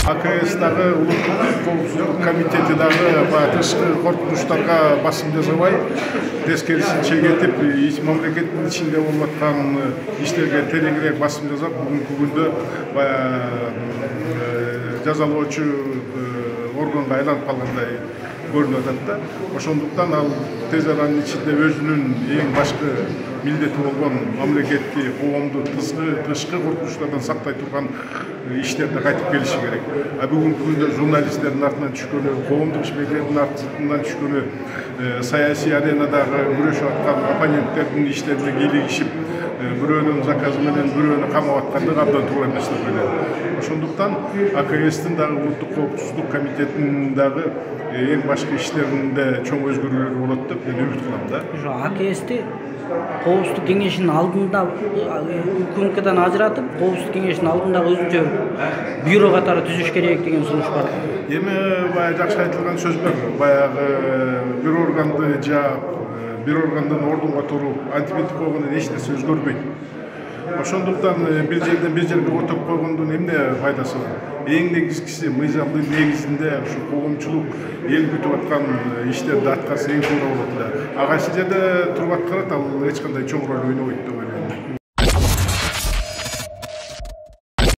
АКС-дагы улуттук коопсуздук комитети дагы тышкы коркунучтарга басым жасабай, тескерисинче кетип, мамлекеттин ичинде болуп аткан иштерге тереңирээк басым жасап, бүгүнкү күндө жазалоочу органга айланып калгандай көрүнүп атат да. Ошондуктан ал тез аранын ичинде өзүнүн эң башкы милдети болгон мамлекетти, коомду тышкы коркунучтардан сактай турган иштерде кайтып келиши керек. Бүгүнкү күндө журналисттердин артынан түшкөнү, коомдук ишмерлердин артынан түшкөнү, саясий аренадагы күрөшүп аткан оппоненттердин иштерине кийлигишип, бирөөнүн заказы менен бирөөнү камап аткандык абдан туура эмес деп ойлойм. Ошондуктан АКС-тин дагы улуттук коопсуздук комитетинин дагы эң башкы иштеринде чоң өзгөрүүлөр болот деп мен үмүт кылам да. Ошо АКС-ти Коопсуздук кеңешинин алдында УКМКдан ажыратып, Коопсуздук кеңешинин алдындагы өзүнчө бюро катары түзүш керек деген сунуш бар. Эми баягы жакшы айтылган сөз бар. Баягы бир органды жаап, бир органдан ордунга туруп, антибиотик койгондон эч нерсе өзгөрбөйт. Ошондуктан бир жерден бир жерге отуруп койгондун эмне пайдасы бар? Эң негизгиси мыйзамдын негизинде ушу коомчулук эл күтүп аткан иштерди аткарса эң туура болот да. Ага жерде туруп аткарат, ал эч кандай чоң роль ойнобойт деп ойлойм.